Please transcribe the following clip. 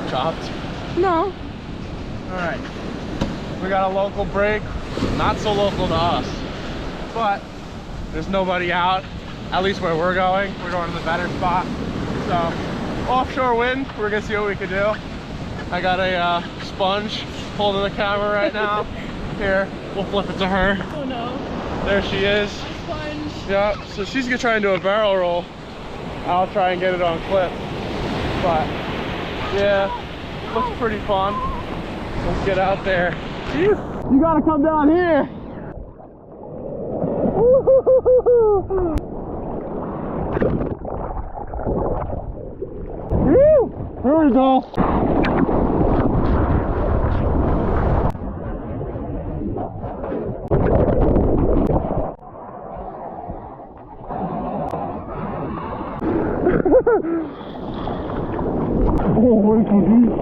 chopped? No. Alright. We got a local break. Not so local to us. But there's nobody out. At least where we're going. We're going to the better spot. So, offshore wind. We're gonna see what we can do. I got a sponge holding the camera right now. Here, we'll flip it to her. Oh no. There she is. Sponge. Yeah, so she's gonna try and do a barrel roll. I'll try and get it on clip. But yeah, looks pretty fun. Let's get out there. You gotta come down here. Woo! There we go. Oh, way too deep.